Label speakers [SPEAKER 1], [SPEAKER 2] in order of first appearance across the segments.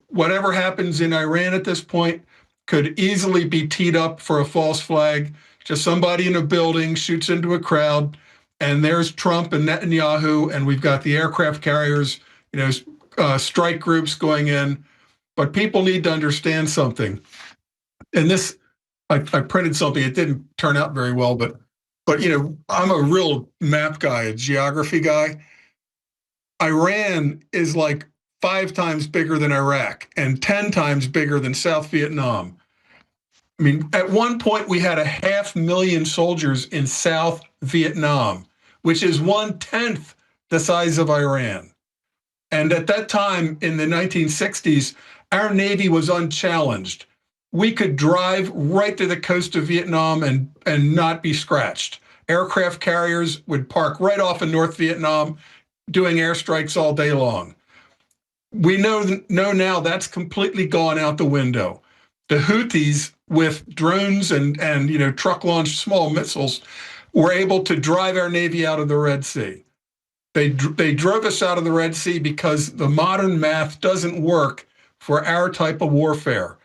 [SPEAKER 1] whatever happens in Iran at this point could easily be teed up for a false flag. Just somebody in a building shoots into a crowd, and there's Trump and Netanyahu, and we've got the aircraft carriers, strike groups going in. But people need to understand something. And this, I printed something. It didn't turn out very well, but I'm a real map guy, a geography guy. Iran is like 5 times bigger than Iraq and 10 times bigger than South Vietnam. I mean, at one point we had 500,000 soldiers in South Vietnam, which is 1/10 the size of Iran. And at that time in the 1960s, our Navy was unchallenged. We could drive right to the coast of Vietnam and not be scratched. Aircraft carriers would park right off in North Vietnam, doing airstrikes all day long. We know now that's completely gone out the window. The Houthis, with drones and truck-launched small missiles, were able to drive our Navy out of the Red Sea. They drove us out of the Red Sea because the modern math doesn't work for our type of warfare.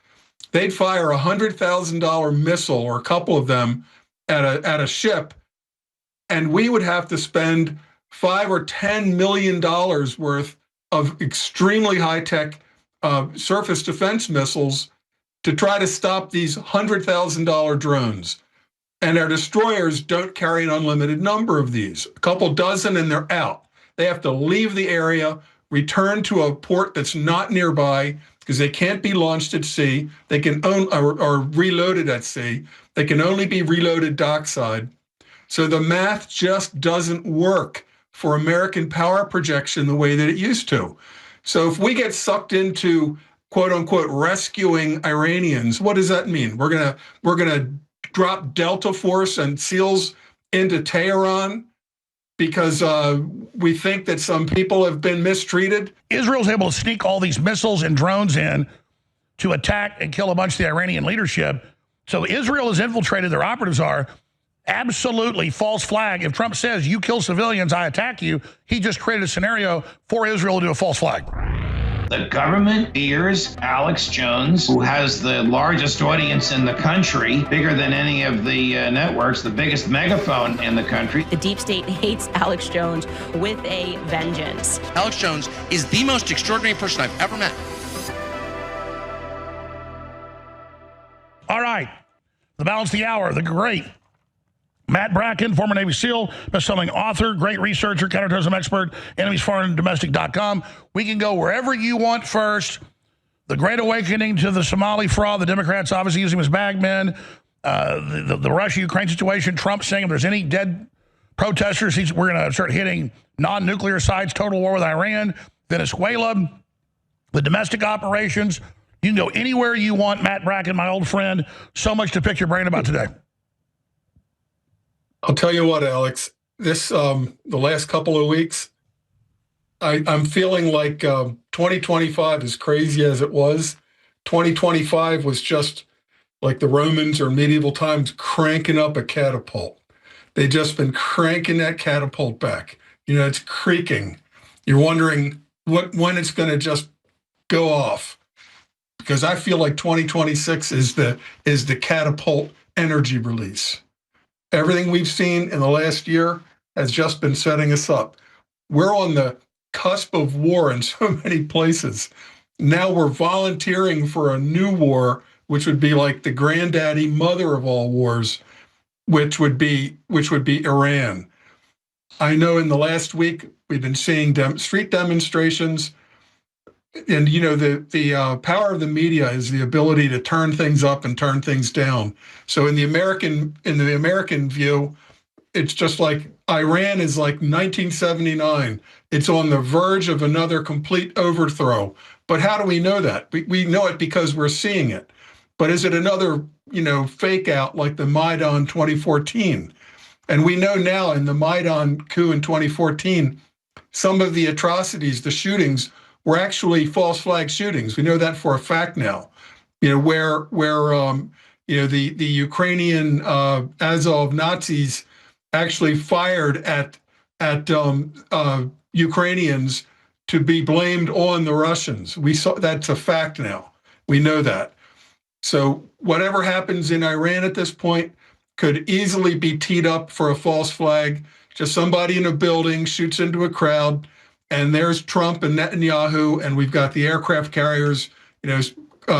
[SPEAKER 1] They'd fire a $100,000 missile or a couple of them at a ship, and we would have to spend $5 or $10 million worth of extremely high-tech surface defense missiles to try to stop these $100,000 drones. And our destroyers don't carry an unlimited number of these. A couple dozen and they're out. They have to leave the area, return to a port that's not nearby because they can't be launched at sea. They can or reloaded at sea. They can only be reloaded dockside. So the math just doesn't work for American power projection the way that it used to. So if we get sucked into quote unquote rescuing Iranians, what does that mean? We're gonna drop Delta Force and SEALs into Tehran because we think that some people have been mistreated?
[SPEAKER 2] Israel's able to sneak all these missiles and drones in to attack and kill a bunch of the Iranian leadership. So Israel has infiltrated, their operatives are. Absolutely false flag. If Trump says you kill civilians, I attack you, he just created a scenario for Israel to do a false flag.
[SPEAKER 3] The government fears Alex Jones, who has the largest audience in the country, bigger than any of the networks, the biggest megaphone in the country.
[SPEAKER 4] The deep state hates Alex Jones with a vengeance.
[SPEAKER 5] Alex Jones is the most extraordinary person I've ever met.
[SPEAKER 2] All right. The balance of the hour, the great Matt Bracken, former Navy SEAL, best-selling author, great researcher, counterterrorism expert, enemiesforeigndomestic.com. We can go wherever you want first. The Great Awakening to the Somali fraud, the Democrats obviously using him as bagmen, the Russia-Ukraine situation, Trump saying if there's any dead protesters, we're going to start hitting non-nuclear sites, total war with Iran, Venezuela, the domestic operations. You can go anywhere you want, Matt Bracken, my old friend. So much to pick your brain about today.
[SPEAKER 1] I'll tell you what, Alex, this, the last couple of weeks, I'm feeling like 2025, as crazy as it was, 2025 was just like the Romans or medieval times cranking up a catapult. They've just been cranking that catapult back. It's creaking. You're wondering when it's going to just go off. Because I feel like 2026 is the catapult energy release. Everything we've seen in the last year has just been setting us up. We're on the cusp of war in so many places. Now we're volunteering for a new war, which would be like the granddaddy mother of all wars, which would be Iran. I know in the last week we've been seeing street demonstrations, and the power of the media is the ability to turn things up and turn things down. So in the American view, it's just like Iran is like 1979. It's on the verge of another complete overthrow. But how do we know that? We know it because we're seeing it. But is it another, fake out like the Maidan 2014? And we know now in the Maidan coup in 2014, some of the atrocities, the shootings, were actually false flag shootings. We know that for a fact now. Where the Ukrainian Azov Nazis actually fired at Ukrainians to be blamed on the Russians. We saw that's a fact now. We know that. So whatever happens in Iran at this point could easily be teed up for a false flag. Just somebody in a building shoots into a crowd, and there's Trump and Netanyahu, and we've got the aircraft carriers,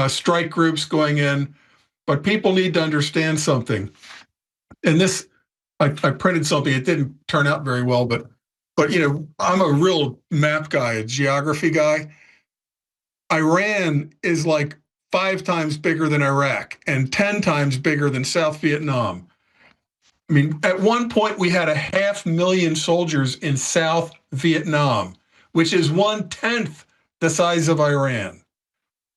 [SPEAKER 1] strike groups going in. But people need to understand something. And this, I printed something. It didn't turn out very well, but I'm a real map guy, a geography guy. Iran is like 5 times bigger than Iraq and 10 times bigger than South Vietnam. I mean, at one point we had 500,000 soldiers in South Vietnam, which is 1/10 the size of Iran.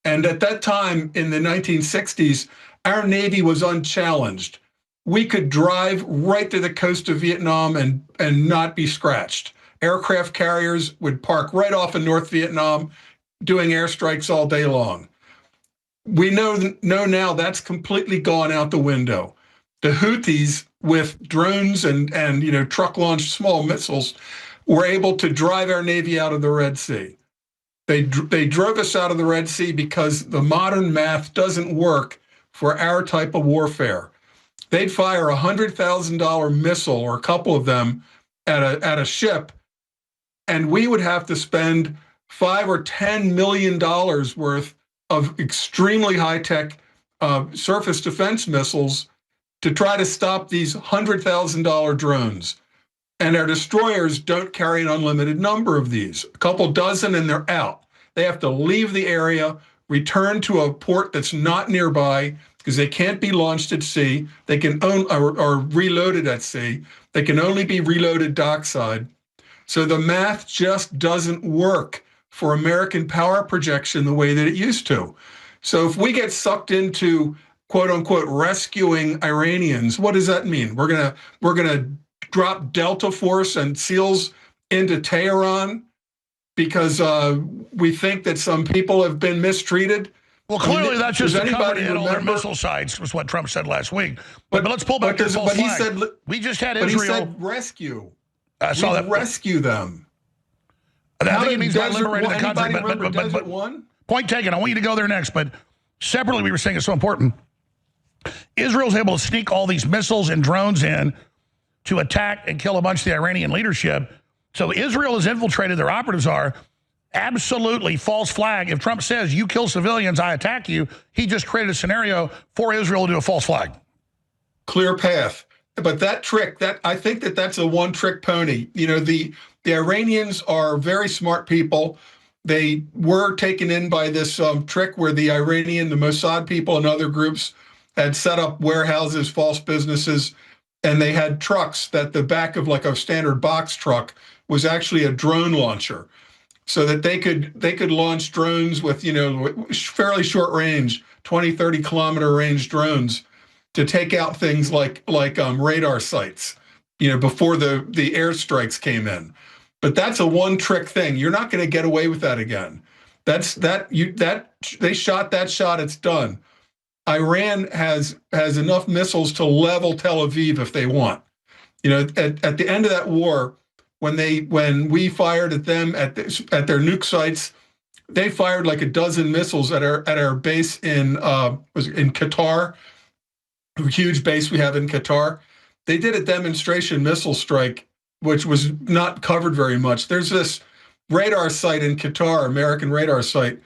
[SPEAKER 1] And at that time in the 1960s, our Navy was unchallenged. We could drive right to the coast of Vietnam and not be scratched. Aircraft carriers would park right off in North Vietnam, doing airstrikes all day long. We know now that's completely gone out the window. The Houthis, with drones and truck-launched small missiles, were able to drive our Navy out of the Red Sea. They drove us out of the Red Sea because the modern math doesn't work for our type of warfare. They'd fire a $100,000 missile or a couple of them at a ship, and we would have to spend $5 or $10 million worth of extremely high-tech surface defense missiles to try to stop these $100,000 drones. And our destroyers don't carry an unlimited number of these. A couple dozen and they're out. They have to leave the area, return to a port that's not nearby because they can't be launched at sea. They can or reloaded at sea. They can only be reloaded dockside. So the math just doesn't work for American power projection the way that it used to. So if we get sucked into quote unquote rescuing Iranians, what does that mean? We're gonna drop Delta Force and SEALs into Tehran because we think that some people have been mistreated?
[SPEAKER 2] Well, clearly that's just a cover to hit all their missile sites, was what Trump said last week. But let's pull back to the false flag. We just had Israel.
[SPEAKER 1] But he said rescue.
[SPEAKER 2] I saw that.
[SPEAKER 1] Rescue them.
[SPEAKER 2] I think it means by liberating the country. But point taken. I want you to go there next. But separately, we were saying it's so important. Israel's able to sneak all these missiles and drones in to attack and kill a bunch of the Iranian leadership. So Israel has infiltrated, their operatives are. Absolutely false flag. If Trump says, you kill civilians, I attack you, he just created a scenario for Israel to do a false flag.
[SPEAKER 1] Clear path. But that trick, I think that's a one-trick pony. The Iranians are very smart people. They were taken in by this trick where the Mossad people and other groups had set up warehouses, false businesses, and they had trucks that the back of like a standard box truck was actually a drone launcher, so that they could launch drones with fairly short range, 20, 30 kilometer range drones to take out things like radar sites, before the airstrikes came in. But that's a one-trick thing. You're not going to get away with that again. They shot that shot. It's done. Iran has enough missiles to level Tel Aviv if they want. At the end of that war, when we fired at them at their nuke sites, they fired like a dozen missiles at our base in Qatar, a huge base we have in Qatar. They did a demonstration missile strike, which was not covered very much. There's this radar site in Qatar, American radar site.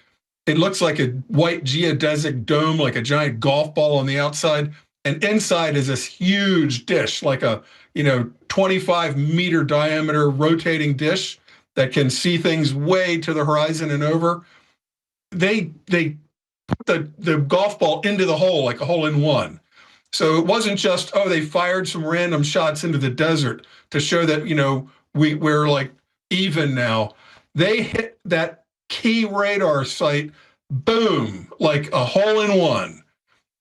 [SPEAKER 1] It looks like a white geodesic dome, like a giant golf ball on the outside, and inside is this huge dish, like a 25-meter diameter rotating dish that can see things way to the horizon and over. They put the golf ball into the hole, like a hole-in-one. So it wasn't just, they fired some random shots into the desert to show that, we're like even now. They hit that key radar site, boom, like a hole-in-one.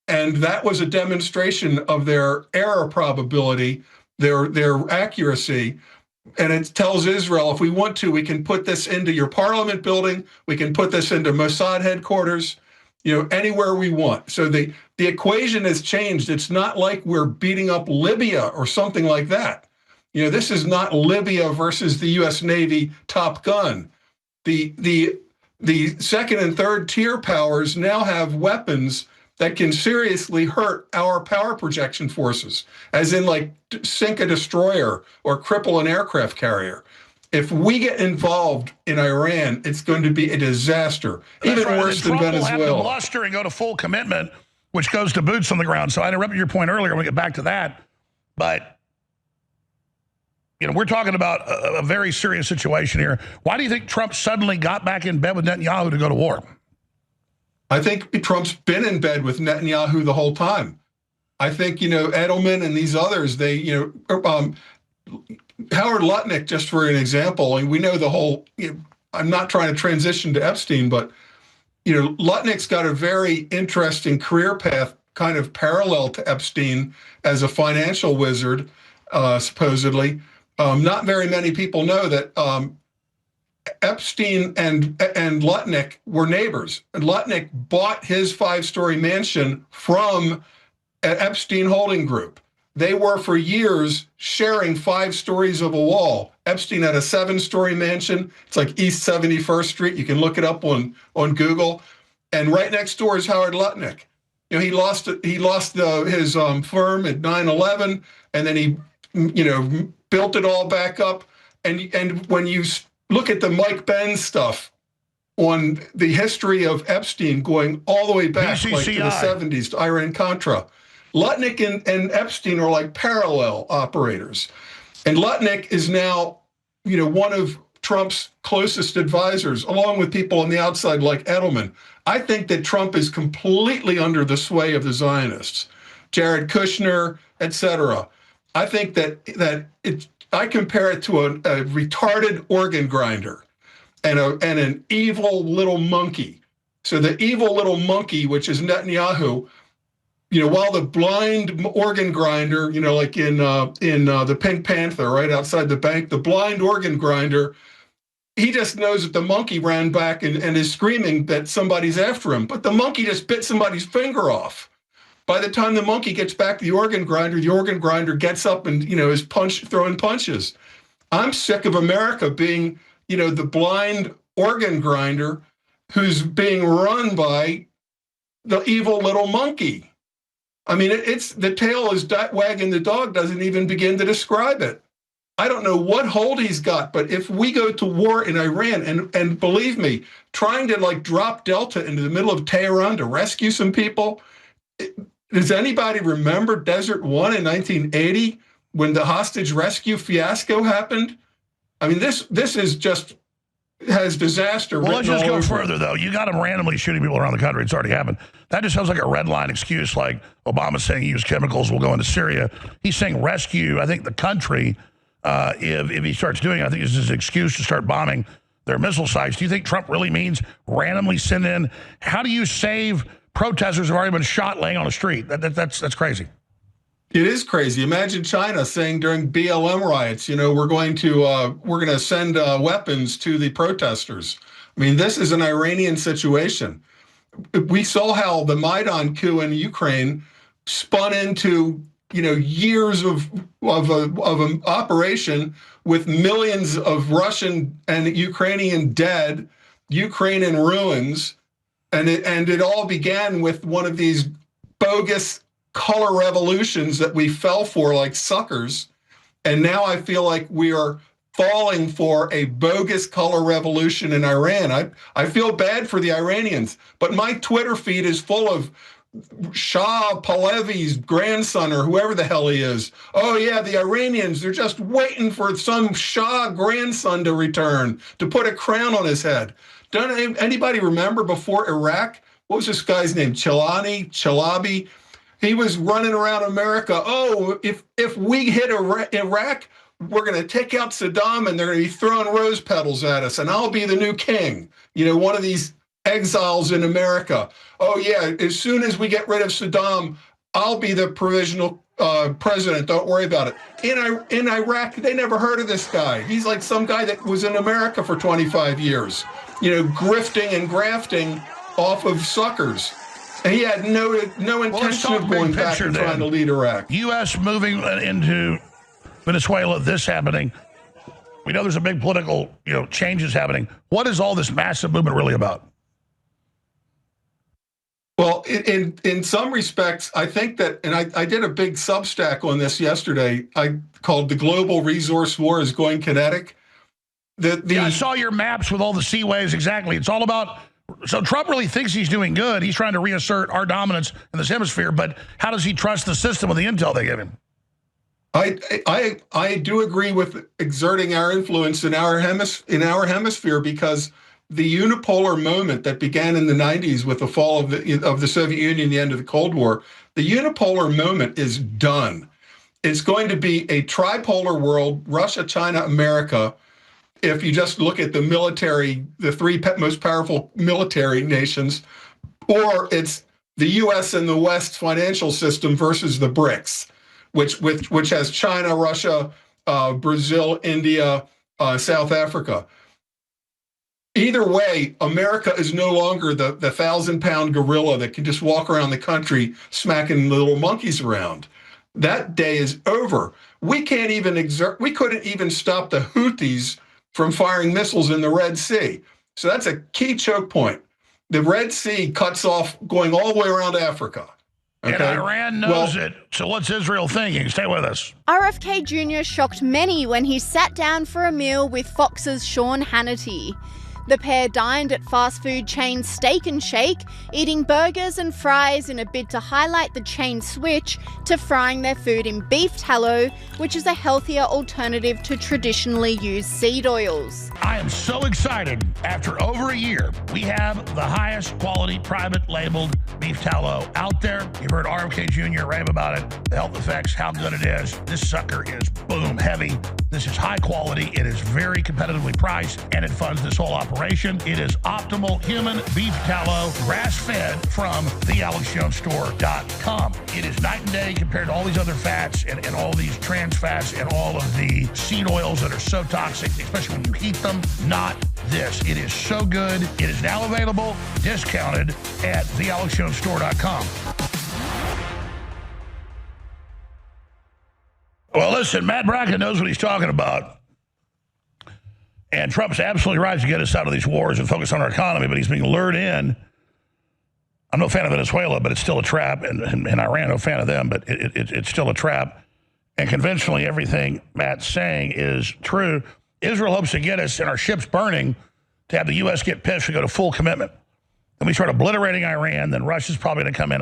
[SPEAKER 1] And that was a demonstration of their error probability, their accuracy. And it tells Israel, if we want to, we can put this into your parliament building, we can put this into Mossad headquarters, anywhere we want. So the equation has changed. It's not like we're beating up Libya or something like that. This is not Libya versus the U.S. Navy Top Gun. the second and third tier powers now have weapons that can seriously hurt our power projection forces, as in like sink a destroyer or cripple an aircraft carrier. If we get involved in Iran, it's going to be a disaster, even worse than Venezuela.
[SPEAKER 2] Trump will have to bluster and go to full commitment, which goes to boots on the ground. So I interrupted your point earlier. We'll get back to that. But, you know, we're talking about a very serious situation here. Why do you think Trump suddenly got back in bed with Netanyahu to go to war?
[SPEAKER 1] I think Trump's been in bed with Netanyahu the whole time. I think, you know, Edelman and these others, they, you know, Howard Lutnick, just for an example, and we know the whole, you know, I'm not trying to transition to Epstein, but, you know, Lutnick's got a very interesting career path kind of parallel to Epstein as a financial wizard, supposedly. Not very many people know that Epstein and Lutnick were neighbors. And Lutnick bought his 5-story mansion from Epstein Holding Group. They were for years sharing 5 stories of a wall. Epstein had a 7-story mansion. It's like East 71st Street. You can look it up on Google. And right next door is Howard Lutnick. You know, he lost his firm at 9/11, and then he, you know, built it all back up. And when you look at the Mike Benn stuff on the history of Epstein going all the way back like to the 70s to Iran-Contra, Lutnick and Epstein are like parallel operators. And Lutnick is now, you know, one of Trump's closest advisors, along with people on the outside like Edelman. I think that Trump is completely under the sway of the Zionists, Jared Kushner, et cetera. I think that I compare it to a retarded organ grinder and an evil little monkey. So the evil little monkey, which is Netanyahu, you know, while the blind organ grinder, you know, like in the Pink Panther, right outside the bank, the blind organ grinder, he just knows that the monkey ran back and is screaming that somebody's after him. But the monkey just bit somebody's finger off. By the time the monkey gets back to the organ grinder gets up and, you know, is throwing punches. I'm sick of America being, you know, the blind organ grinder who's being run by the evil little monkey. I mean, it's the tail is wagging the dog doesn't even begin to describe it. I don't know what hold he's got, but if we go to war in Iran, and believe me, trying to like drop Delta into the middle of Tehran to rescue some people, does anybody remember Desert One in 1980 when the hostage rescue fiasco happened? I mean, this is just has disaster.
[SPEAKER 2] Well, let's just go further, though. You got them randomly shooting people around the country. It's already happened. That just sounds like a red line excuse, like Obama saying use chemicals, we'll go into Syria. He's saying rescue, I think, the country. If he starts doing it, I think it's his excuse to start bombing their missile sites. Do you think Trump really means randomly send in? How do you save protesters who've already been shot laying on the street? That's crazy.
[SPEAKER 1] It is crazy. Imagine China saying during BLM riots, you know, we're going to send weapons to the protesters. I mean, this is an Iranian situation. We saw how the Maidan coup in Ukraine spun into, you know, years of an operation with millions of Russian and Ukrainian dead, Ukraine in ruins, and it all began with one of these bogus color revolutions that we fell for like suckers, and now I feel like we are falling for a bogus color revolution in Iran. I feel bad for the Iranians, but my Twitter feed is full of Shah Pahlavi's grandson or whoever the hell he is. Oh yeah, the Iranians, they're just waiting for some Shah grandson to return to put a crown on his head. Don't anybody remember before Iraq? What was this guy's name? Chalabi? He was running around America. Oh, if we hit Iraq, we're going to take out Saddam and they're going to be throwing rose petals at us and I'll be the new king. You know, one of these exiles in America. Oh yeah, as soon as we get rid of Saddam, I'll be the provisional president. Don't worry about it. In Iraq, they never heard of this guy. He's like some guy that was in America for 25 years, you know, grifting and grafting off of suckers. And he had no intention of going back and trying to lead Iraq.
[SPEAKER 2] U.S. moving into Venezuela, this happening. We know there's a big political, changes happening. What is all this massive movement really about?
[SPEAKER 1] Well, in some respects, I think that, and I did a big Substack on this yesterday. I called "The Global Resource War is Going Kinetic."
[SPEAKER 2] I saw your maps with all the seaways. Exactly. It's all about. So Trump really thinks he's doing good. He's trying to reassert our dominance in this hemisphere. But how does he trust the system with the intel they give him?
[SPEAKER 1] I do agree with exerting our influence in our hemisphere, because the unipolar moment that began in the 90s with the fall of the Soviet Union, the end of the Cold War, the unipolar moment is done. It's going to be a tripolar world: Russia, China, America. If you just look at the military, the three most powerful military nations, or it's the U.S. and the West financial system versus the BRICS, which has China, Russia, Brazil, India, South Africa. Either way, America is no longer the 1,000-pound gorilla that can just walk around the country smacking little monkeys around. That day is over. We couldn't even stop the Houthis from firing missiles in the Red Sea. So that's a key choke point. The Red Sea cuts off going all the way around Africa. Okay?
[SPEAKER 2] And Iran knows it. So what's Israel thinking? Stay with us.
[SPEAKER 6] RFK Jr. shocked many when he sat down for a meal with Fox's Sean Hannity. The pair dined at fast food chain Steak and Shake, eating burgers and fries in a bid to highlight the chain's switch to frying their food in beef tallow, which is a healthier alternative to traditionally used seed oils.
[SPEAKER 2] I am so excited. After over a year, we have the highest quality private labeled beef tallow out there. You've heard RFK Jr. rave about it, the health effects, how good it is. This sucker is boom heavy. This is high quality. It is very competitively priced, and it funds this whole operation. It is optimal human beef tallow, grass-fed from thealexjonesstore.com. It is night and day compared to all these other fats and all these trans fats and all of the seed oils that are so toxic, especially when you heat them. Not this. It is so good. It is now available, discounted at thealexjonesstore.com. Well, listen, Matt Bracken knows what he's talking about. And Trump's absolutely right to get us out of these wars and focus on our economy, but he's being lured in. I'm no fan of Venezuela, but it's still a trap, and Iran, no fan of them, but it's still a trap. And conventionally, everything Matt's saying is true. Israel hopes to get us and our ships burning to have the U.S. get pissed and go to full commitment. Then we start obliterating Iran, then Russia's probably going to come in.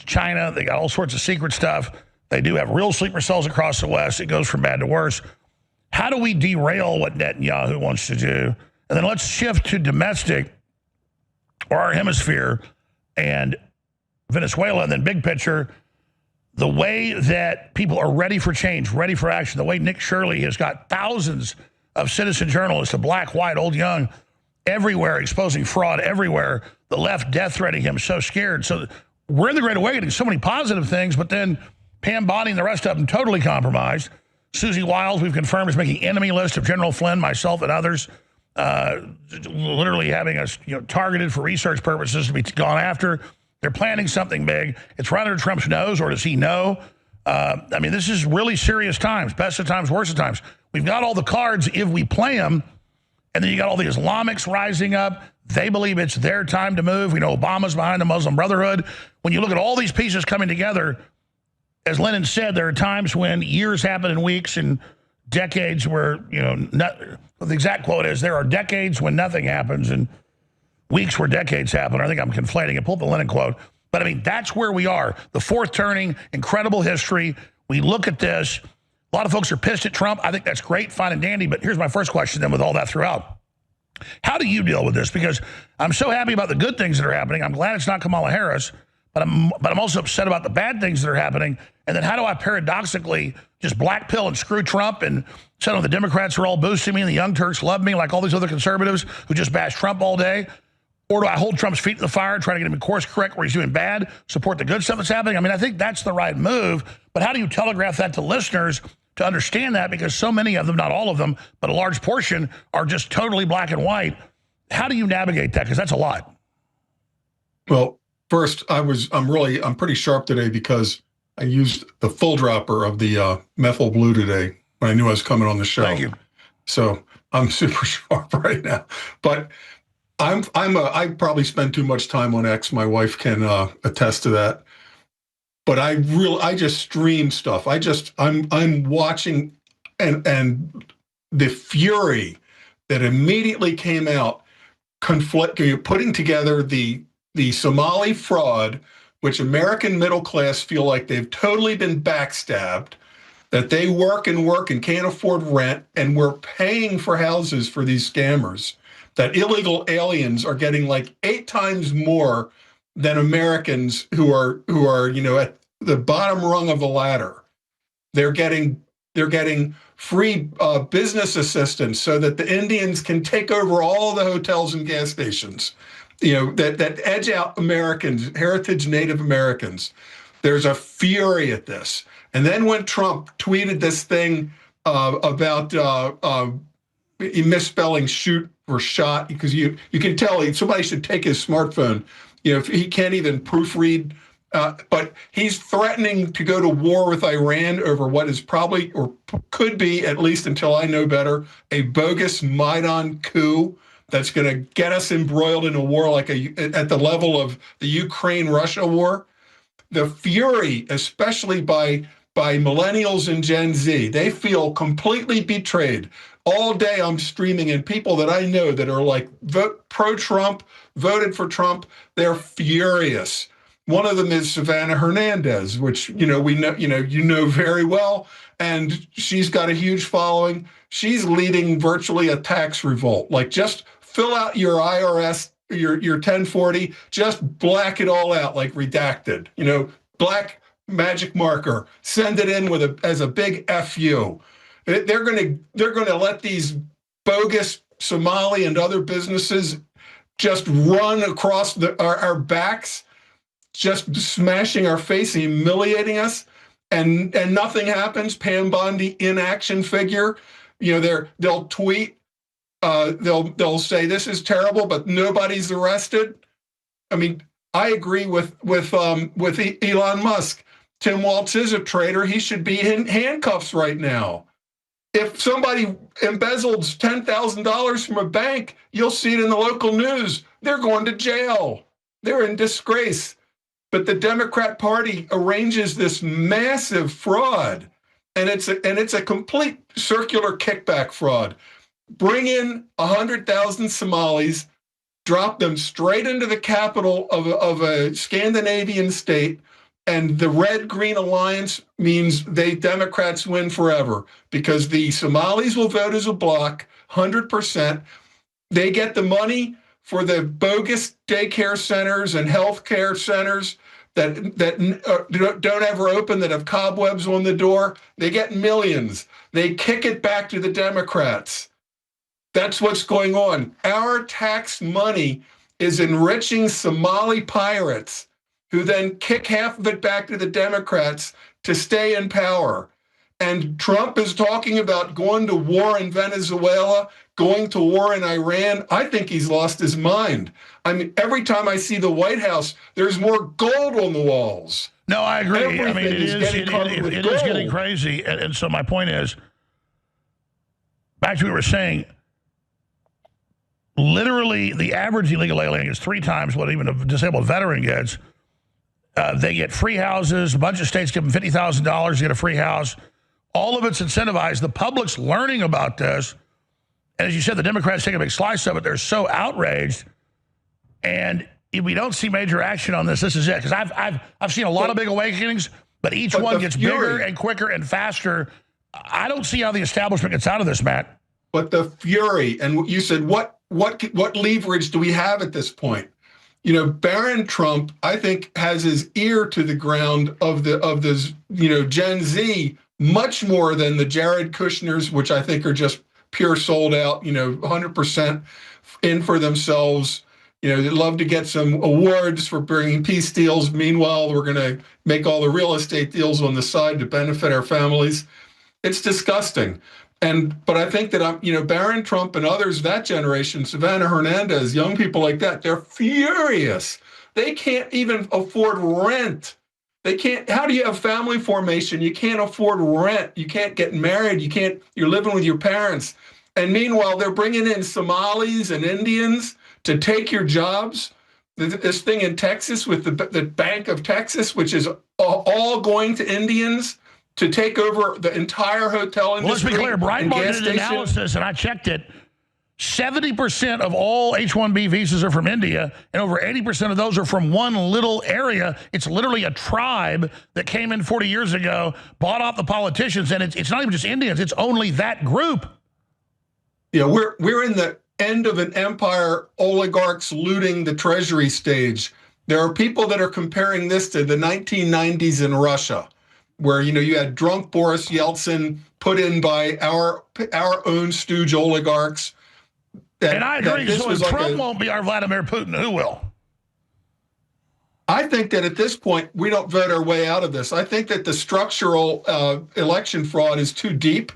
[SPEAKER 2] China, they got all sorts of secret stuff. They do have real sleeper cells across the West. It goes from bad to worse. How do we derail what Netanyahu wants to do? And then let's shift to domestic or our hemisphere and Venezuela, and then big picture, the way that people are ready for change, ready for action, the way Nick Shirley has got thousands of citizen journalists, the black, white, old, young, everywhere, exposing fraud everywhere, the left death threatening him, so scared. So we're in the Great Awakening, so many positive things, but then Pam Bondi and the rest of them totally compromised. Susie Wiles, we've confirmed, is making enemy list of General Flynn, myself, and others, literally having us targeted for research purposes to be gone after. They're planning something big. It's right under Trump's nose, or does he know? I mean, this is really serious times, best of times, worst of times. We've got all the cards if we play them, and then you got all the Islamics rising up. They believe it's their time to move. We know Obama's behind the Muslim Brotherhood. When you look at all these pieces coming together, as Lennon said, there are times when years happen in weeks and decades where, the exact quote is, there are decades when nothing happens and weeks where decades happen. I think I'm conflating it. Pull up the Lennon quote. But, I mean, that's where we are. The fourth turning, incredible history. We look at this. A lot of folks are pissed at Trump. I think that's great, fine and dandy. But here's my first question then with all that throughout. How do you deal with this? Because I'm so happy about the good things that are happening. I'm glad it's not Kamala Harris. But I'm also upset about the bad things that are happening. And then how do I paradoxically just black pill and screw Trump and say, the Democrats are all boosting me and the Young Turks love me like all these other conservatives who just bash Trump all day? Or do I hold Trump's feet in the fire, try to get him in course correct where he's doing bad, support the good stuff that's happening? I mean, I think that's the right move. But how do you telegraph that to listeners to understand that? Because so many of them, not all of them, but a large portion are just totally black and white. How do you navigate that? Because that's a lot.
[SPEAKER 1] Well, first, I'm pretty sharp today because I used the full dropper of the methyl blue today when I knew I was coming on the show.
[SPEAKER 2] Thank you.
[SPEAKER 1] So I'm super sharp right now. But I probably spend too much time on X. My wife can attest to that. But I just stream stuff. I'm watching, and the fury that immediately came out, putting together the Somali fraud, which American middle class feel like they've totally been backstabbed, that they work and can't afford rent, and we're paying for houses for these scammers, that illegal aliens are getting like 8 times more than Americans who are at the bottom rung of the ladder. They're getting free business assistance so that the Indians can take over all the hotels and gas stations, that edge out Americans, heritage Native Americans. There's a fury at this. And then when Trump tweeted this thing about misspelling shoot or shot, because you can tell somebody should take his smartphone. If he can't even proofread, but he's threatening to go to war with Iran over what is probably, or could be, at least until I know better, a bogus Maidan coup that's going to get us embroiled in a war at the level of the Ukraine-Russia war. The fury, especially by millennials and Gen Z, they feel completely betrayed. All day I'm streaming, and people that I know that are like pro-Trump, voted for Trump, they're furious. One of them is Savannah Hernandez, which we know very well, and she's got a huge following. She's leading virtually a tax revolt. Like, just fill out your IRS, your 1040, just black it all out, like redacted. Black magic marker, send it in as a big FU. They're gonna let these bogus Somali and other businesses just run across our backs, just smashing our face, humiliating us, and nothing happens. Pam Bondi inaction figure. They'll tweet, they'll say this is terrible, but nobody's arrested. I mean, I agree with Elon Musk. Tim Walz is a traitor. He should be in handcuffs right now. If somebody embezzled $10,000 from a bank, you'll see it in the local news. They're going to jail. They're in disgrace. But the Democrat Party arranges this massive fraud, and it's a complete circular kickback fraud. Bring in 100,000 Somalis, drop them straight into the capital of a Scandinavian state, and the red-green alliance means Democrats win forever, because the Somalis will vote as a bloc, 100%. They get the money for the bogus daycare centers and healthcare centers that don't ever open, that have cobwebs on the door. They get millions. They kick it back to the Democrats. That's what's going on. Our tax money is enriching Somali pirates, who then kick half of it back to the Democrats to stay in power. And Trump is talking about going to war in Venezuela, going to war in Iran. I think he's lost his mind. I mean, every time I see the White House, there's more gold on the walls.
[SPEAKER 2] No, I agree.
[SPEAKER 1] Everything
[SPEAKER 2] I mean, it is getting
[SPEAKER 1] gold.
[SPEAKER 2] crazy. And so my point is, back to what we were saying, literally the average illegal alien gets 3 times what even a disabled veteran gets. They get free houses. A bunch of states give them $50,000 to get a free house. All of it's incentivized. The public's learning about this. And as you said, the Democrats take a big slice of it. They're so outraged. And if we don't see major action on this, this is it. Because I've seen a lot of big awakenings, but each one gets bigger and quicker and faster. I don't see how the establishment gets out of this, Matt.
[SPEAKER 1] But the fury, and you said, what leverage do we have at this point? Barron Trump, I think, has his ear to the ground of this, Gen Z much more than the Jared Kushners, which I think are just pure sold out, 100% in for themselves. They'd love to get some awards for bringing peace deals. Meanwhile, we're going to make all the real estate deals on the side to benefit our families. It's disgusting. But I think that Barron Trump and others, that generation, Savannah Hernandez, young people like that, they're furious. They can't even afford rent. They can't. How do you have family formation? You can't afford rent. You can't get married. You're living with your parents. And meanwhile, they're bringing in Somalis and Indians to take your jobs. This thing in Texas with the Bank of Texas, which is all going to Indians to take over the entire hotel industry.
[SPEAKER 2] Well, let's be clear. Breitbart did an analysis, and I checked it. 70% of all H-1B visas are from India, and over 80% of those are from one little area. It's literally a tribe that came in 40 years ago, bought off the politicians, and it's not even just Indians. It's only that group.
[SPEAKER 1] Yeah, we're in the end of an empire, oligarchs looting the treasury stage. There are people that are comparing this to the 1990s in Russia, where you had drunk Boris Yeltsin put in by our own stooge oligarchs.
[SPEAKER 2] And I agree. So if Trump won't be our Vladimir Putin, who will?
[SPEAKER 1] I think that at this point, we don't vote our way out of this. I think that the structural election fraud is too deep.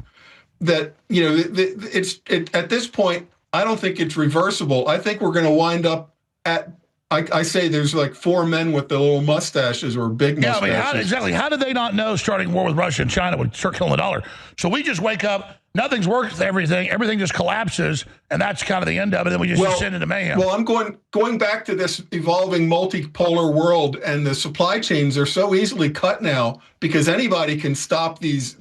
[SPEAKER 1] That at this point, I don't think it's reversible. I think we're going to wind up at. I say there's like 4 men with the little mustaches or big mustaches.
[SPEAKER 2] Yeah, I mean, how did they not know starting war with Russia and China would start killing the dollar? So we just wake up, nothing's worked with everything just collapses, and that's kind of the end of it, and we just descend into mayhem.
[SPEAKER 1] Well, I'm going back to this evolving multipolar world, and the supply chains are so easily cut now because anybody can stop these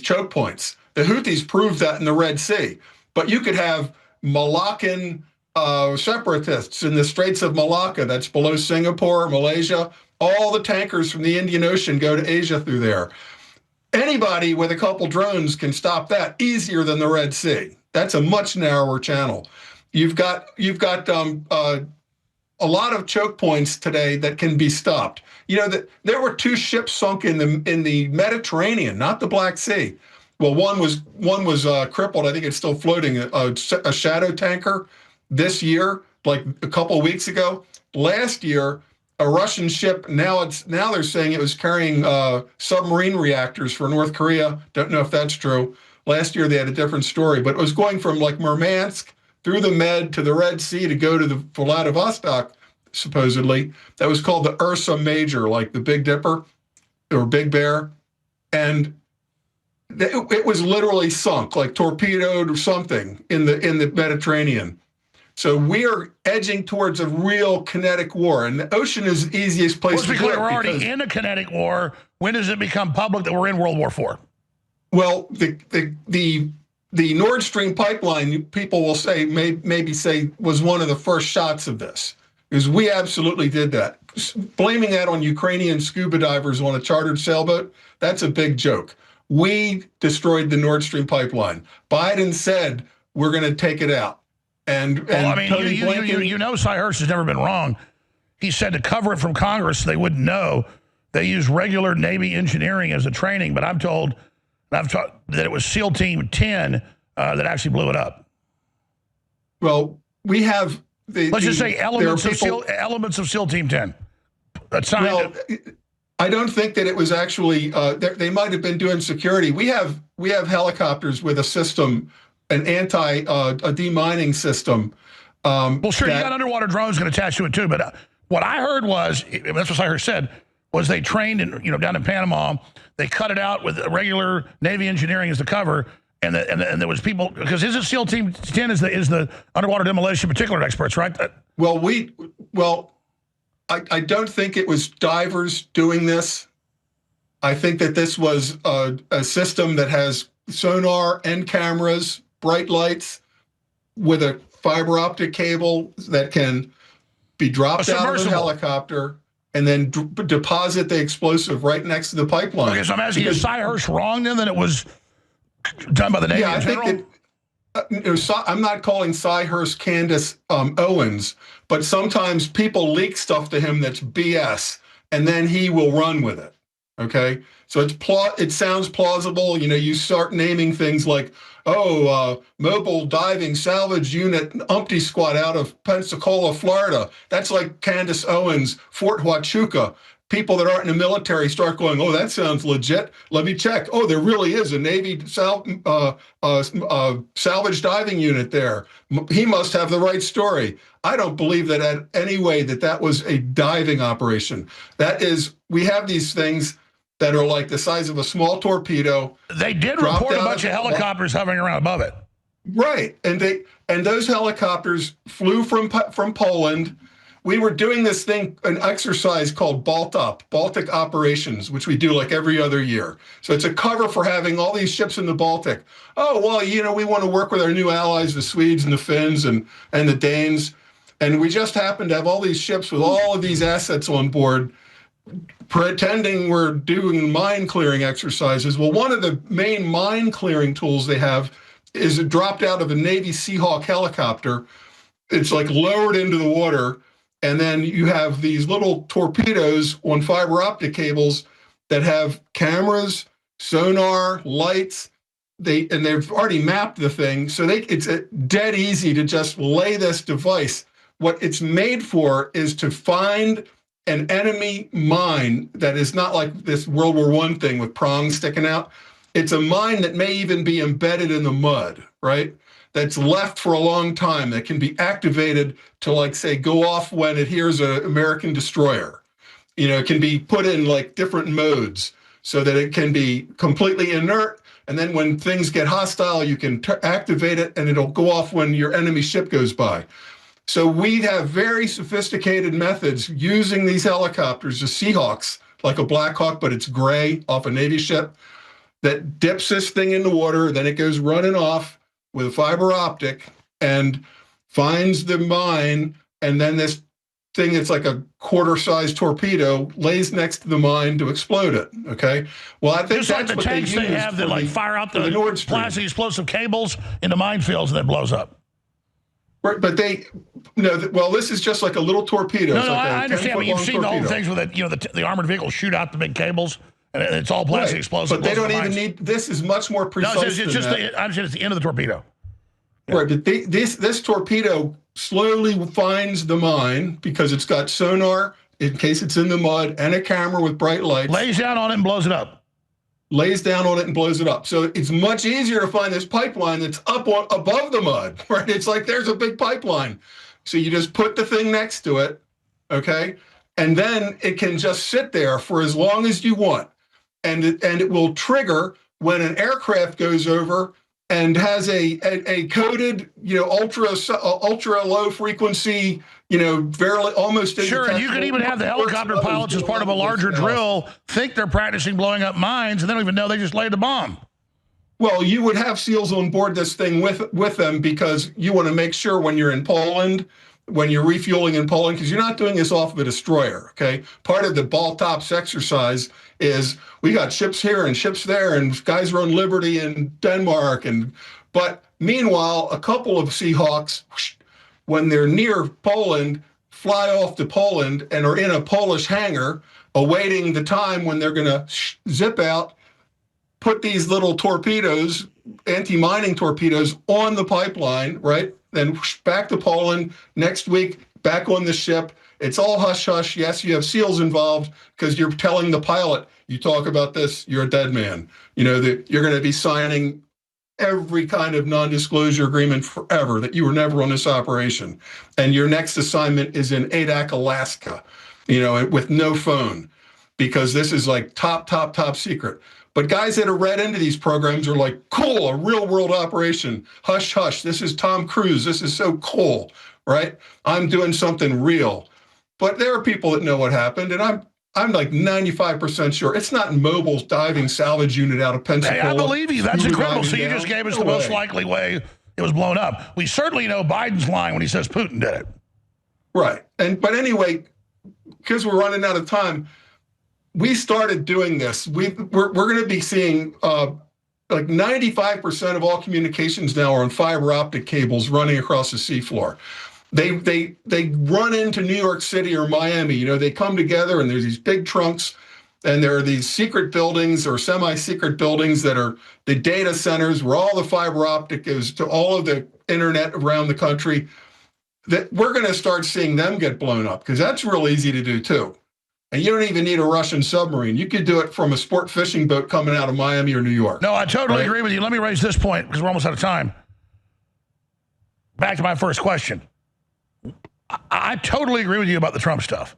[SPEAKER 1] choke points. The Houthis proved that in the Red Sea, but you could have Malaccan separatists in the Straits of Malacca, that's below Singapore, Malaysia. All the tankers from the Indian Ocean go to Asia through there. Anybody with a couple drones can stop that easier than the Red Sea. That's a much narrower channel. You've got a lot of choke points today that can be stopped. There were 2 ships sunk in the Mediterranean, not the Black Sea. Well, one was crippled. I think it's still floating. A shadow tanker. This year, like a couple of weeks ago, last year, a Russian ship. Now they're saying it was carrying submarine reactors for North Korea. Don't know if that's true. Last year they had a different story, but it was going from like Murmansk through the Med to the Red Sea to go to the Vladivostok. Supposedly, that was called the Ursa Major, like the Big Dipper or Big Bear, and it was literally sunk, like torpedoed or something in the Mediterranean. So we are edging towards a real kinetic war, and the ocean is the easiest place to go.
[SPEAKER 2] We're already in a kinetic war. When does it become public that we're in World War IV?
[SPEAKER 1] Well, the Nord Stream pipeline, people will say, maybe say, was one of the first shots of this, because we absolutely did that. Blaming that on Ukrainian scuba divers on a chartered sailboat, that's a big joke. We destroyed the Nord Stream pipeline. Biden said we're going to take it out.
[SPEAKER 2] Well, I mean, Cy Hirsch has never been wrong. He said to cover it from Congress so they wouldn't know. They use regular Navy engineering as a training, but I've taught that it was SEAL Team 10 that actually blew it up.
[SPEAKER 1] Well, we have
[SPEAKER 2] let's just say elements of SEAL Team 10.
[SPEAKER 1] I don't think that it was actually. They might have been doing security. We have helicopters with a system. An demining system.
[SPEAKER 2] Well, sure, you got underwater drones going to attach to it too. But what I heard was, that's what I heard said, was they trained down in Panama. They cut it out with regular Navy engineering as the cover, and there was people, because isn't SEAL Team 10 is the underwater demolition particular experts, right?
[SPEAKER 1] I don't think it was divers doing this. I think that this was a system that has sonar and cameras, bright lights, with a fiber optic cable that can be dropped out of a helicopter and then deposit the explosive right next to the pipeline.
[SPEAKER 2] Okay, so I'm asking, is Cy Hirsch wrong then that it was done by the Navy in general?
[SPEAKER 1] Think that I'm not calling Cy Hirsch Candace Owens, but sometimes people leak stuff to him that's BS, and then he will run with it. Okay, so it sounds plausible. You start naming things like, mobile diving salvage unit Umpty Squad out of Pensacola, Florida. That's like Candace Owens, Fort Huachuca. People that aren't in the military start going, oh, that sounds legit. Let me check. Oh, there really is a Navy salvage diving unit there. He must have the right story. I don't believe that in any way that was a diving operation. We have these things. that are like the size of a small torpedo.
[SPEAKER 2] They did report a bunch of helicopters hovering around above it.
[SPEAKER 1] Right, and those helicopters flew from Poland. We were doing this thing, an exercise called Baltic Operations, which we do like every other year. So it's a cover for having all these ships in the Baltic. Oh, well, you know, we want to work with our new allies, the Swedes and the Finns and the Danes. And we just happen to have all these ships with all of these assets on board, pretending we're doing mine clearing exercises. Well, one of the main mine clearing tools they have is dropped out of a Navy Seahawk helicopter. It's like lowered into the water. And then you have these little torpedoes on fiber optic cables that have cameras, sonar, lights. They've already mapped the thing. So it's dead easy to just lay this device. What it's made for is to find an enemy mine that is not like this World War I thing with prongs sticking out. It's a mine that may even be embedded in the mud, right? That's left for a long time, that can be activated to, like, say, go off when it hears an American destroyer. You know, it can be put in like different modes so that it can be completely inert. And then when things get hostile, you can activate it and it'll go off when your enemy ship goes by. So we have very sophisticated methods using these helicopters, the Seahawks, like a Black Hawk, but it's gray off a Navy ship, that dips this thing in the water, then it goes running off with a fiber optic and finds the mine, and then this thing that's like a quarter-sized torpedo lays next to the mine to explode it, okay? Well, I think
[SPEAKER 2] just
[SPEAKER 1] that's
[SPEAKER 2] like the
[SPEAKER 1] what
[SPEAKER 2] tanks they have that like fire out the
[SPEAKER 1] Nord Stream.
[SPEAKER 2] plastic explosive cables into minefields and then blows up.
[SPEAKER 1] Right, but well, this is just like a little torpedo.
[SPEAKER 2] No,
[SPEAKER 1] It's like
[SPEAKER 2] I understand, but you've seen the whole things with it, you know, the armored vehicles shoot out the big cables, and it's all plastic explosive.
[SPEAKER 1] But they don't even need, this is much more precise
[SPEAKER 2] I understand it's the end of the torpedo.
[SPEAKER 1] Yeah. Right, but this torpedo slowly finds the mine because it's got sonar in case it's in the mud and a camera with bright lights.
[SPEAKER 2] Lays down on it and blows it up.
[SPEAKER 1] Lays down on it and blows it up. So it's much easier to find this pipeline that's above the mud, right? It's like there's a big pipeline. So you just put the thing next to it, okay? And then it can just sit there for as long as you want. And it will trigger when an aircraft goes over and has a coded, you know, ultra low frequency, you know, barely almost
[SPEAKER 2] sure. And you can even have the helicopter pilots as part of a larger drill think they're practicing blowing up mines, and they don't even know they just laid the bomb.
[SPEAKER 1] Well, you would have SEALs on board this thing with them because you want to make sure when you're in Poland, when you're refueling in Poland, because you're not doing this off of a destroyer, okay? Part of the Baltops exercise is we got ships here and ships there, and guys are on Liberty in Denmark. But meanwhile, a couple of Seahawks, when they're near Poland, fly off to Poland and are in a Polish hangar awaiting the time when they're going to zip out, put these little torpedoes, anti-mining torpedoes, on the pipeline, right? Then back to Poland. Next week, back on the ship. It's all hush-hush. Yes, you have SEALs involved because you're telling the pilot, you talk about this, you're a dead man. You know, that you're going to be signing every kind of non-disclosure agreement forever, that you were never on this operation. And your next assignment is in Adak, Alaska, you know, with no phone, because this is like top secret. But guys that are read into these programs are like, cool, a real world operation. Hush, hush. This is Tom Cruise. This is so cool, right? I'm doing something real. But there are people that know what happened, and I'm like 95% sure it's not Mobil's diving salvage unit out of Pensacola.
[SPEAKER 2] Hey, I believe you. That's incredible. So you just gave us the most likely way it was blown up. We certainly know Biden's lying when he says Putin did it.
[SPEAKER 1] Right. But anyway, because we're running out of time, we started doing this. We're going to be seeing like 95% of all communications now are on fiber optic cables running across the seafloor. They run into New York City or Miami. You know, they come together and there's these big trunks, and there are these secret buildings or semi-secret buildings that are the data centers where all the fiber optic goes to all of the internet around the country. That we're going to start seeing them get blown up because that's real easy to do too. And you don't even need a Russian submarine. You could do it from a sport fishing boat coming out of Miami or New York.
[SPEAKER 2] No, I totally agree with you. Let me raise this point because we're almost out of time. Back to my first question. I totally agree with you about the Trump stuff.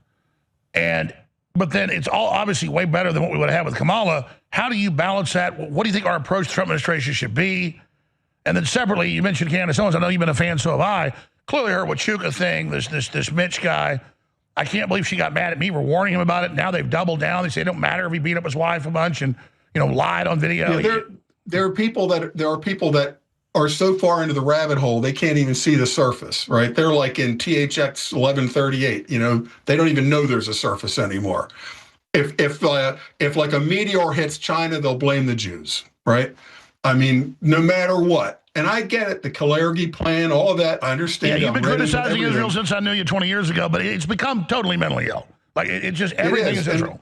[SPEAKER 2] And but then it's all obviously way better than what we would have had with Kamala. How do you balance that? What do you think our approach to the Trump administration should be? And then separately, you mentioned Candace Owens. I know you've been a fan, so have I. Clearly her Wachuca thing, this Mitch guy, I can't believe she got mad at me for warning him about it. Now they've doubled down. They say it don't matter if he beat up his wife a bunch and, lied on video.
[SPEAKER 1] Yeah, there are people that are so far into the rabbit hole they can't even see the surface, right? They're like in THX 1138. They don't even know there's a surface anymore. If like a meteor hits China, they'll blame the Jews, right? I mean, no matter what. And I get it, the Kalergi plan, all of that, I understand.
[SPEAKER 2] Yeah, you've been criticizing Israel since I knew you 20 years ago, but it's become totally mentally ill. Like it just everything is Israel.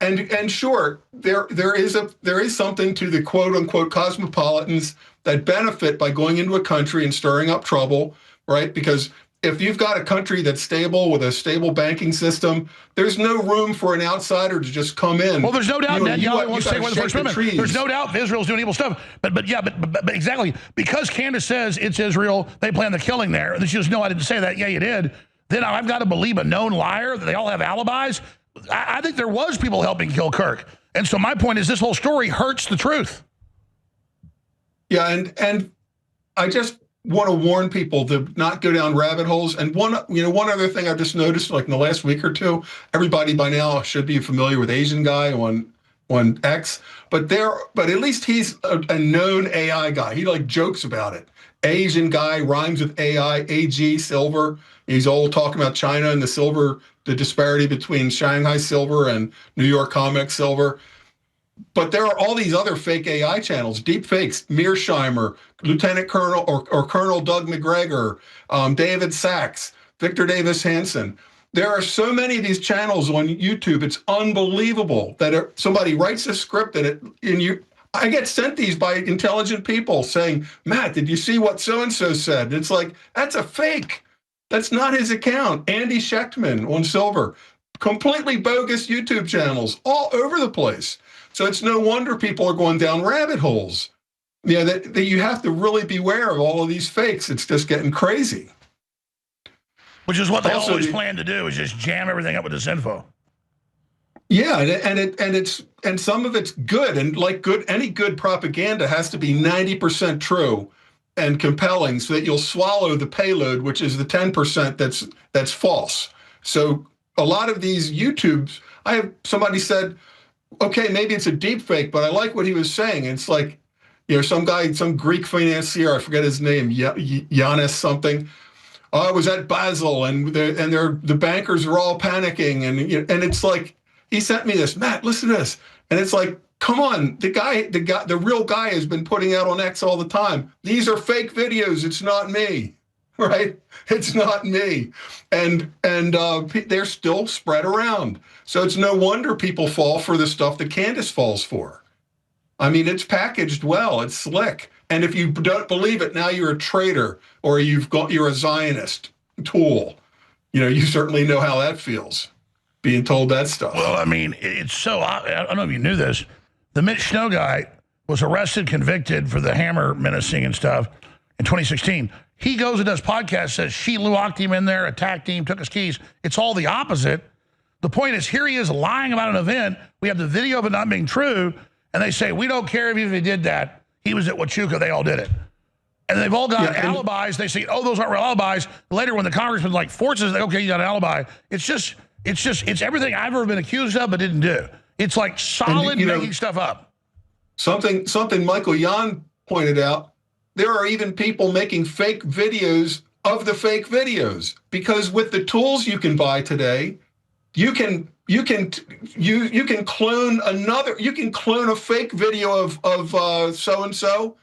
[SPEAKER 1] And sure, there is something to the quote unquote cosmopolitans that benefit by going into a country and stirring up trouble, right? Because if you've got a country that's stable with a stable banking system, there's no room for an outsider to just come in.
[SPEAKER 2] Well, there's no doubt that there's no doubt Israel's doing evil stuff. But exactly, because Candace says it's Israel, they plan the killing there. And she goes, no, I didn't say that. Yeah, you did. Then I've got to believe a known liar that they all have alibis. I think there was people helping kill Kirk. And so my point is this whole story hurts the truth.
[SPEAKER 1] Yeah, and I just want to warn people to not go down rabbit holes. And one other thing I've just noticed, like in the last week or two, everybody by now should be familiar with Asian guy on X, but at least he's a known AI guy. He like jokes about it. Asian guy rhymes with AI, AG silver. He's all talking about China and the disparity between Shanghai silver and New York comic silver. But there are all these other fake AI channels, deep fakes, Mearsheimer, Lieutenant Colonel or Colonel Doug McGregor, David Sachs, Victor Davis Hanson. There are so many of these channels on YouTube. It's unbelievable that somebody writes a script I get sent these by intelligent people saying, Matt, did you see what so-and-so said? And it's like, that's a fake. That's not his account. Andy Schechtman on Silver. Completely bogus YouTube channels all over the place. So it's no wonder people are going down rabbit holes. That you have to really beware of all of these fakes. It's just getting crazy.
[SPEAKER 2] Which is what they always plan to do, is just jam everything up with this info.
[SPEAKER 1] Yeah, and some of it's good, and any good propaganda has to be 90% true and compelling, so that you'll swallow the payload, which is the 10% that's false. So a lot of these YouTubes, somebody said, okay, maybe it's a deep fake, but I like what he was saying. It's like, some guy, some Greek financier, I forget his name, Giannis something. I was at Basel, and the bankers are all panicking, and it's like, he sent me this, Matt, listen to this, and it's like, come on, the real guy has been putting out on X all the time. These are fake videos. It's not me, right? It's not me, and they're still spread around. So it's no wonder people fall for the stuff that Candace falls for. I mean, it's packaged well. It's slick. And if you don't believe it, now you're a traitor, or you're a Zionist tool. You certainly know how that feels, being told that stuff.
[SPEAKER 2] Well, I mean, it's so, I don't know if you knew this. The Mitch Snow guy was arrested, convicted for the hammer menacing and stuff in 2016. He goes and does podcasts, says she locked him in there, attacked him, took his keys. It's all the opposite. The point is, here he is lying about an event. We have the video of it not being true, and they say, we don't care if he did that. He was at Wachuca. They all did it. And they've all got alibis. They say, oh, those aren't real alibis. Later, when the congressman forces, okay, you got an alibi. It's everything I've ever been accused of but didn't do. It's like solid making stuff up.
[SPEAKER 1] Something Michael Yan pointed out, there are even people making fake videos of the fake videos, because with the tools you can buy today, you can clone a fake video of so-and-so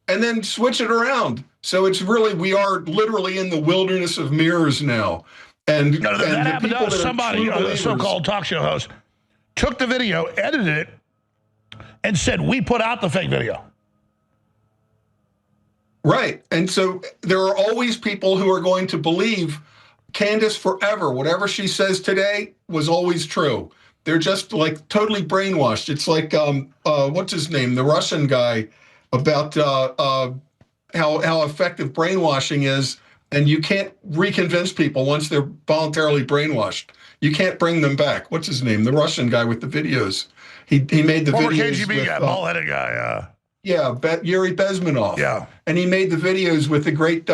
[SPEAKER 1] and then switch it around. So it's really, we are literally in the wilderness of mirrors now. And
[SPEAKER 2] that happened to us. Somebody, a so-called talk show host, took the video, edited it, and said, we put out the fake video.
[SPEAKER 1] Right. And so there are always people who are going to believe Candace forever. Whatever she says today was always true. They're just like totally brainwashed. It's like, what's his name? The Russian guy, about how effective brainwashing is. And you can't reconvince people once they're voluntarily brainwashed. You can't bring them back. What's his name? The Russian guy with the videos. He made the
[SPEAKER 2] Former
[SPEAKER 1] videos
[SPEAKER 2] KGB
[SPEAKER 1] with,
[SPEAKER 2] guy, bald-headed guy.
[SPEAKER 1] Yuri Bezmenov.
[SPEAKER 2] Yeah.
[SPEAKER 1] And he made the videos with the great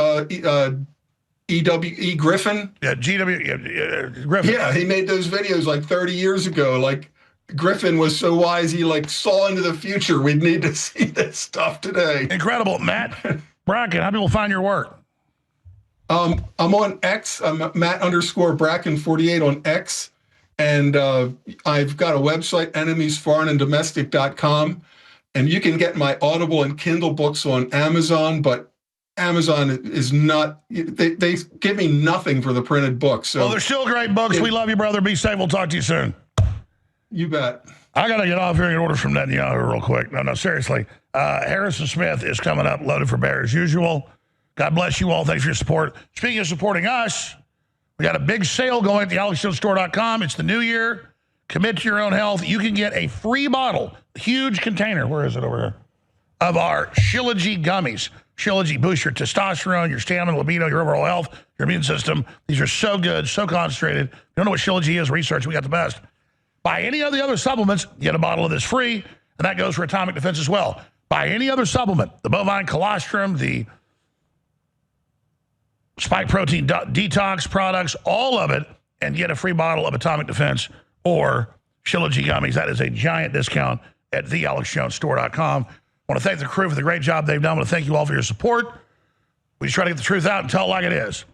[SPEAKER 1] E.W.E. Griffin.
[SPEAKER 2] Yeah, Griffin.
[SPEAKER 1] Yeah, he made those videos like 30 years ago. Like, Griffin was so wise, he like saw into the future. We'd need to see this stuff today.
[SPEAKER 2] Incredible. Matt Bracken, how do people find your work?
[SPEAKER 1] I'm on X. I'm Matt_Bracken48 on X. And I've got a website, enemiesforeignanddomestic.com. And you can get my Audible and Kindle books on Amazon, but Amazon is not, they give me nothing for the printed books. So
[SPEAKER 2] well, they're still great books. We love you, brother. Be safe. We'll talk to you soon.
[SPEAKER 1] You bet.
[SPEAKER 2] I got to get off here and get orders from Netanyahu real quick. No, seriously. Harrison Smith is coming up, loaded for bear as usual. God bless you all. Thanks for your support. Speaking of supporting us, we got a big sale going at the AlexJonesStore.com. It's the new year. Commit to your own health. You can get a free bottle, huge container. Where is it over here? Of our Shilajit gummies. Shilajit boosts your testosterone, your stamina, libido, your overall health, your immune system. These are so good, so concentrated. You don't know what Shilajit is? Research. We got the best. Buy any of the other supplements, get a bottle of this free, and that goes for atomic defense as well. Buy any other supplement, the bovine colostrum, the spike protein detox products, all of it, and get a free bottle of atomic defense or Shilajit gummies. That is a giant discount at thealexjonesstore.com. I want to thank the crew for the great job they've done. I want to thank you all for your support. We just try to get the truth out and tell it like it is.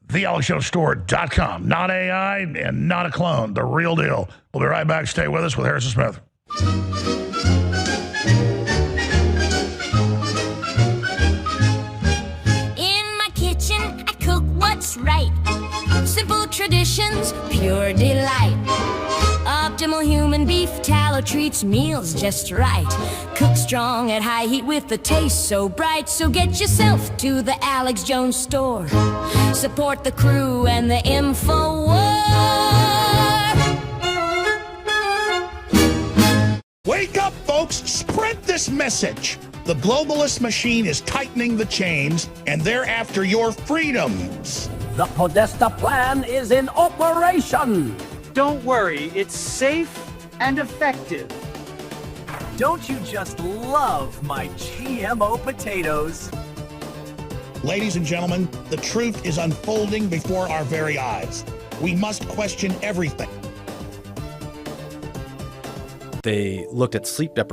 [SPEAKER 2] thealexjonesstore.com. Not AI and not a clone. The real deal. We'll be right back. Stay with us with Harrison Smith.
[SPEAKER 7] In my kitchen, I cook what's right. Simple traditions, pure delight. Optimal human beef tallow treats meals just right. Cook strong at high heat with the taste so bright. So get yourself to the Alex Jones store. Support the crew and the info war.
[SPEAKER 2] Wake up, folks. Spread this message. The globalist machine is tightening the chains, and they're after your freedoms.
[SPEAKER 8] The Podesta plan is in operation.
[SPEAKER 9] Don't worry, it's safe and effective.
[SPEAKER 8] Don't you just love my GMO potatoes?
[SPEAKER 2] Ladies and gentlemen, the truth is unfolding before our very eyes. We must question everything.
[SPEAKER 10] They looked at sleep deprivation